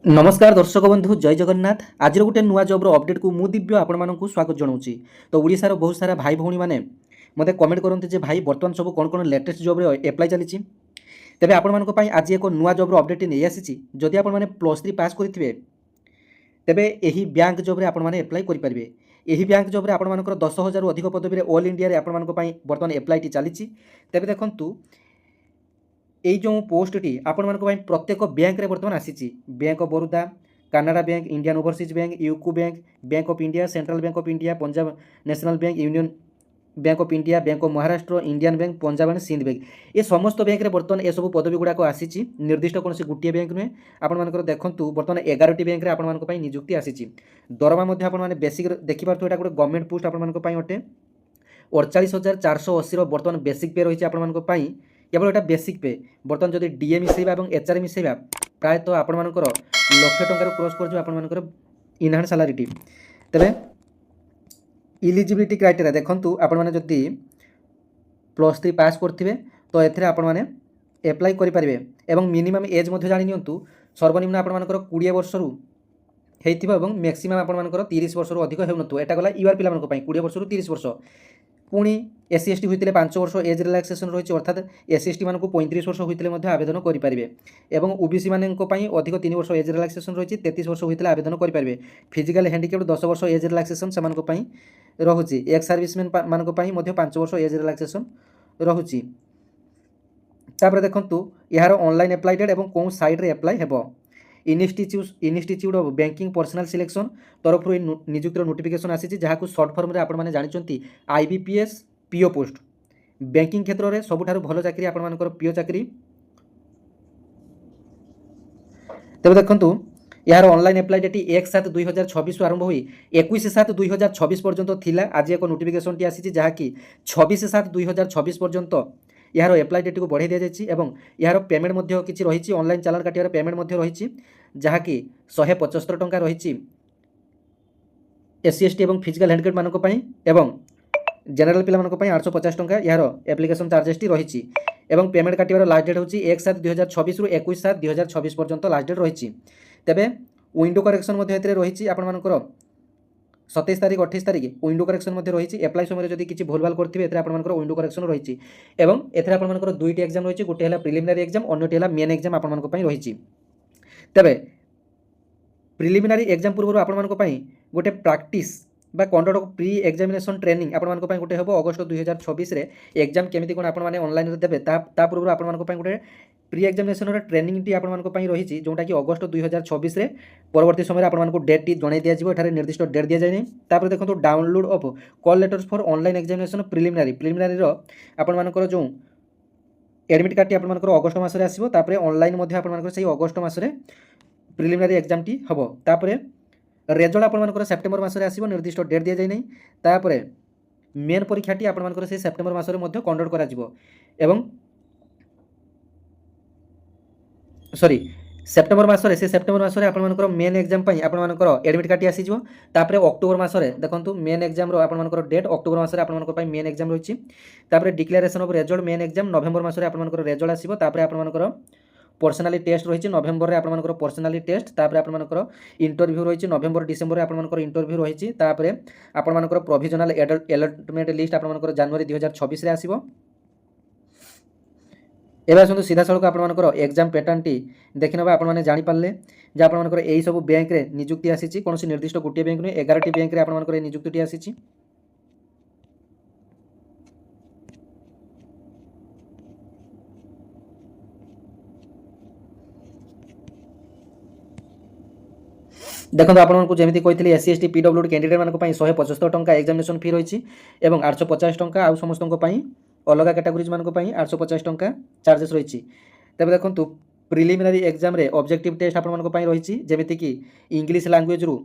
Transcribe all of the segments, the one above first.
नमस्कार दर्शक बंधु जय जगन्नाथ। आज गोटे नुआ जब्र अपडेट को मु दिव्य आपण मानक स्वागत जनाऊँगी। तो ओडिशार बहुत सारा भाई भौणी मैंने मत कमेंट करते जे भाई बर्तमान सब कौन कौन लेटेस्ट जब्रे एप्लाई चली तेज आपण आज एक नुआ जब्र अपडेट नहीं आसी। जदि आपने +3 पास करेंगे तेबे यही बैंक जब्रे आपने एप्लाई करेंगे। यही बैंक जब्रे आपर 10,000 अधिक पदवी ऑल इंडिया आपण बर्तमान एप्लाई चली। तेज देखूँ এই जो पोस्टटी आपण प्रत्येक बैंक रे बर्तमान आसी। Bank of Baroda, Canara bank, Indian overseas bank, UCO bank, bank of India, central bank of India, Punjab national bank, union bank of India, bank of Maharashtra, Indian bank, Punjab and Sind bank, ये समस्त बैंक रे बर्तमान ये सब पदवी गुड़ाक आसी। निर्दिष्ट कौन गोटे बैंक नुहे आपर देखूँ बर्तमान 11टी बैंक रे आपण निजुक्ति आसी। दरमा आपने बेसिक देखिपार ये गोटे गवर्नमेंट पोस्ट आपण अटे 48,480 बर्तमान बेसिक पे रही है। केवल यहाँ बेसिक पे बर्तमान जब डीए मिसेबा और एचआर मिसेबा प्रायतः आपर लक्ष टकर क्रॉस कर इनहांस सालारीटी। तेरे इलिजिबिलिटी क्राइटेरिया देखूँ आपने जदि +3 पास करेंगे तो ये आपने एप्लाई करेंगे। एवं मिनिमम एज जानी सर्वनिम्न आपर 20 वर्ष होती मैक्सीम आपर 30 वर्ष अधिक हो। यहाँ गला यूआर पे 20 वर्ष 30 वर्ष। पुणी एससी एसटी होते 5 वर्ष एज रिलैक्सेशन रही अर्थात एससी एसटी मानक 35 वर्ष होते आवेदन करेंगे। और ओबीसी मानी अधिक 3 वर्ष एज रिलैक्सेशन रही 33 वर्ष होते आवेदन करेंगे। फिजिकल हैंडिकैप्ड 10 वर्ष एज रिलैक्सेशन से रोचे। एक्स सर्विसमैन मानक 5 वर्ष एज रिलैक्सेशन रोचे। तापर देखूँ यार ऑनलाइन एप्लाई डेट और कौन साइट रे एप्लाई हेबो। Institute of banking personal selection तरफ निजुक्तिर नोटिफिकेशन आसी जहाँ सर्ट फर्म रे आपण जानते आईबीपीएस पीओ पोस्ट। बैंकिंग क्षेत्र में सबुठारु भल चाकरी आपर पीओ चाकरी। तेज देखूँ यार ऑनलाइन एप्लाई डेट 1/7/2026 आरंभ हुई 21/7/2026 पर्यंत थिला। आज एक नोटिफिकेशन टी आसी जहाँकि 26/7/2026 पर्यंत यार एप्लाई डेट को बढ़ाई दि जाए। यार पेमेंट किसी रही ऑनलाइन चालान काटियार पेमेंट रही जहाँकि 175 टंका रही एससी एसटी और फिजिकल हैंडिकैप्ड मानी एवं जनरल पिला 850 टंका यार एप्लिकेशन चार्जेस टी रही। पेमेंट काटियार लास्ट डेट होची 1/7/2026 रु 21/7/2026 पर्यंत लास्ट डेट रही। तेबे विंडो करेक्शन रही आपर 27 तारीख 28 तारीख विंडो करेक्शन रही। एप्लाई समय जब किसी भूल भाल करेंगे आपर विंडो करेक्शन रही। आपर 2टी एग्जाम रही गोटे है प्रिलिमिनारी एग्जाम अन्यटी है मेन एग्जाम आपण रही। तेबे प्रिलिमिनारी एग्जाम पूर्व आपण गोटे प्रैक्टिस बा conduct of pre examination training आपण गोटे हम अगस्त 2026 एग्जाम केमी कौन आपने ऑनलाइन देवे पूर्व आपण गोटे प्री एग्जामिनेशन ट्रेनिंग टी आपण रही जोटा कि अगस्त 2026 परवर्ती समय आपको डेट टी जन दिज्वे। निर्दिष्ट डेट दि जाए। तापर देखो download of call letters for online examination preliminary आपर जो एडमिट कार्ड टी आपर अगस्ट मासरे आसो। ऑनलाइन से अगस्ट मासरे प्रिलिमिनारी एग्जाम टी हम। तापर रेजल्ट आपर सेप्टेम्बर मासरे आसो निर्दिष्ट डेट दि जाए नहीं। तापर मेन परीक्षा टी आपर से सेप्टेम्बर मासरे कंडक्ट करा सॉरी सेप्टेम्बर मासरे से सेप्टेम्बर मासरे आपर मेन एग्जाम आपर एडमिट कार्ड आसी। तापर अक्टोबर मासरे देखो मेन एग्जाम आपर डेट अक्टोबर मासरे आपर मेन एग्जाम रही। तापर declaration of result main exam November मासरे आपर रिजल्ट आसो। तापर आपर पर्सनाली टेस्ट रही नवेम्बर में आपर पर्सनाली टेस्ट। तापर आपर इंटरव्यू रही नवेम्बर डिसेम्बर आपर इंटरव्यू रही। तापर आपर प्रोविजनल अलॉटमेंट लिस्ट आपर जनवरी 2026 आसो। एवं आसतु सीधा सड़क आपर एग्जाम पैटर्न टी देखी ना आपने जापारे जे आपर यही सब बैंक रे निजुक्ति आसी। कौन निर्दिष्ट गोटे बैंक नुहे 11टी बैंक रे आपर निजुक्ति आसी। देखो आपको जमी कही एससी एसटी पीडब्ल्यूडी कैंडिडेट मानक 175 टंका एग्जामिनेशन फी रही और 850 टंका आउ समस्त अलग कैटेगोरीज मानक 850 टंका चार्जेस रही। तेज देखो प्रिलिमिनारी एग्जाम रे ऑब्जेक्टिव टेस्ट आपण रही जमीती कि इंग्लिश लैंग्वेज रु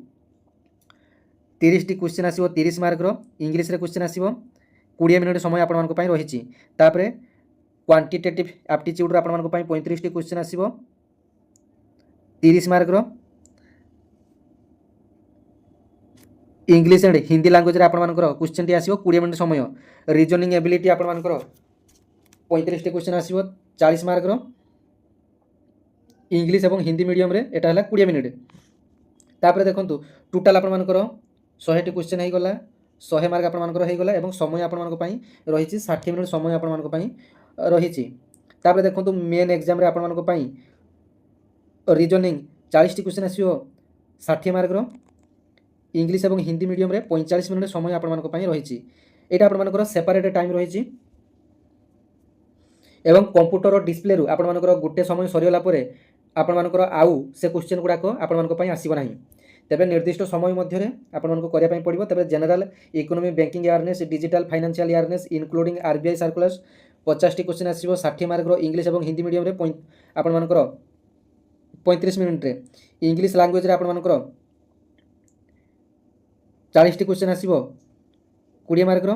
30टी क्वेश्चन आसो 30 मार्क इंग्लिश रे क्वेश्चन आसो 20 मिनट समय आपण रही। तापर क्वांटिटेटिव एप्टीट्यूड आपण 35टी क्वेश्चन आसो 30 mark English and Hindi language रे आपण क्वेश्चन टी आसो 20 मिनट समय। रीजनिंग एबिलिटी आपण 35टी क्वेश्चन आसो 40 मार्क इंग्लिश और हिंदी मीडियम रे एटा हला 20 मिनिट। तापर देखंतु टोटाल आपण मानकर 100 टी क्वेश्चन हे गला, 100 मार्क आपण मानकर हे गला एवं समय आपण मानक पई रहिछि 60 मिनिट समय आपण मानक पई रहिछि। तापर देखंतु मेन एग्जाम रे आपण मानक पई रीजनिंग 40 टी क्वेश्चन आसीओ 60 मार्क रो, इंग्लिश और हिंदी मीडियम रे 45 मिनिट समय आपण मानक पई रहिछि। एटा आपण मानकर सेपरेट टाइम रहिछि एवं कंप्यूटर डिस्प्ले रु आपण मानकर गुटे समय सरीगला परे आपण मानकर आउ से क्वेश्चन गुड़ाक आपण मानक पई आसीबो नाही। तेबे निर्दिष्ट समय मध्य आपण मानक करिया पई पड़िबो। तेबे general economy banking awareness digital financial awareness including RBI circulars 50 टी क्वेश्चन आसीबो 60 मार्क रो, इंग्लिश और हिंदी मीडियम रे आपण मानकर 35 मिनिट रे, इंग्लिश लैंग्वेज रे आपण मानकर 40 टी क्वेश्चन आसीबो 20 मार्क रो,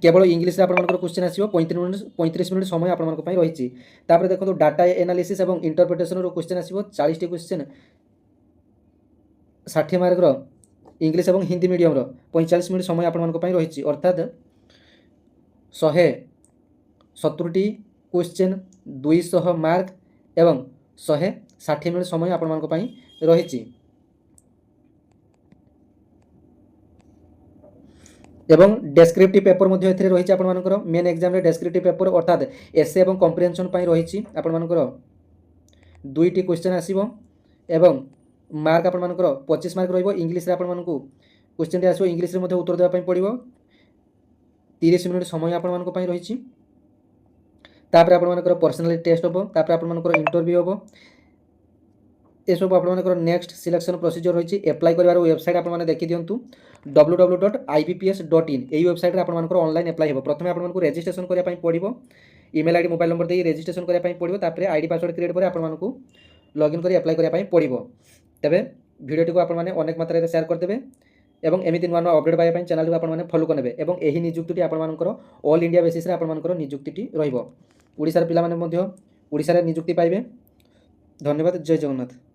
केवल इंग्लिश रे आपण मानकर क्वेश्चन आसीबो 35 मिनिट समय आपण मानक पई रहिछि। तापर देखंतु डाटा एनालिसिस और इंटरप्रिटेशन रो क्वेश्चन आसीबो 40 टी क्वेश्चन 60 मार्क रो, इंग्लिश और हिंदी मीडियम रो 45 मिनिट समय आपण मानक पई रहिछि। अर्थात 170 टी क्वेश्चन 200 मार्क एवं 160 मिनिट समय आपण मानक पई रहिछि। एवं डेस्क्रिप्टिव पेपर मध्य एथिरे रहिछि आपण मानकर मेन एग्जाम रे डेस्क्रिप्टिव पेपर अर्थात एसे एवं कॉम्प्रिहेंशन पई रहिछि आपण मानकर 2 टी क्वेश्चन आसीबो एवं मार्क आपण मानकर 25 मार्क रहइबो। इंग्लिश रे आपण मानकु क्वेश्चन रे आसीबो, इंग्लिश रे मध्य उत्तर देबा पई पड़िबो 30 मिनिट समय आपण मानक पई रहिछि। तापर आपण मानकर पर्सनालिटी टेस्ट होबो, तापर आपण मानकर इंटरव्यू होबो। ए सब आपण मानकर नेक्स्ट सिलेक्शन प्रोसीजर रहिछि। अप्लाई करिवार वेबसाइट आपण माने देखि दियंतु www.ibps.in एई वेबसाइट रे आपण मानकर ऑनलाइन अप्लाई हेबो। प्रथमे आपण मानकु रजिस्ट्रेशन करिया पई पड़िबो, ईमेल आईडी मोबाइल नंबर देई रजिस्ट्रेशन करिया पई पड़िबो। तापर आईडी पासवर्ड क्रिएट करे आपण मानकु लॉगिन करी अप्लाई करिया पई पड़िबो। तबे वीडियोटी को आपण माने अनेक मात्रा रे शेयर कर देबे एवं एमिति नुआ नुआ अपडेट पाइबा पई चैनल को आपण माने फॉलो करनेबे एवं एही नियुक्तिटी आपण मानकर ऑल इंडिया बेसिस रे आपण मानकर नियुक्तिटी रहइबो। ओडिसा रे पिला माने मध्य ओडिसा रे नियुक्ति पाइबे। धन्यवाद। जय जगन्नाथ।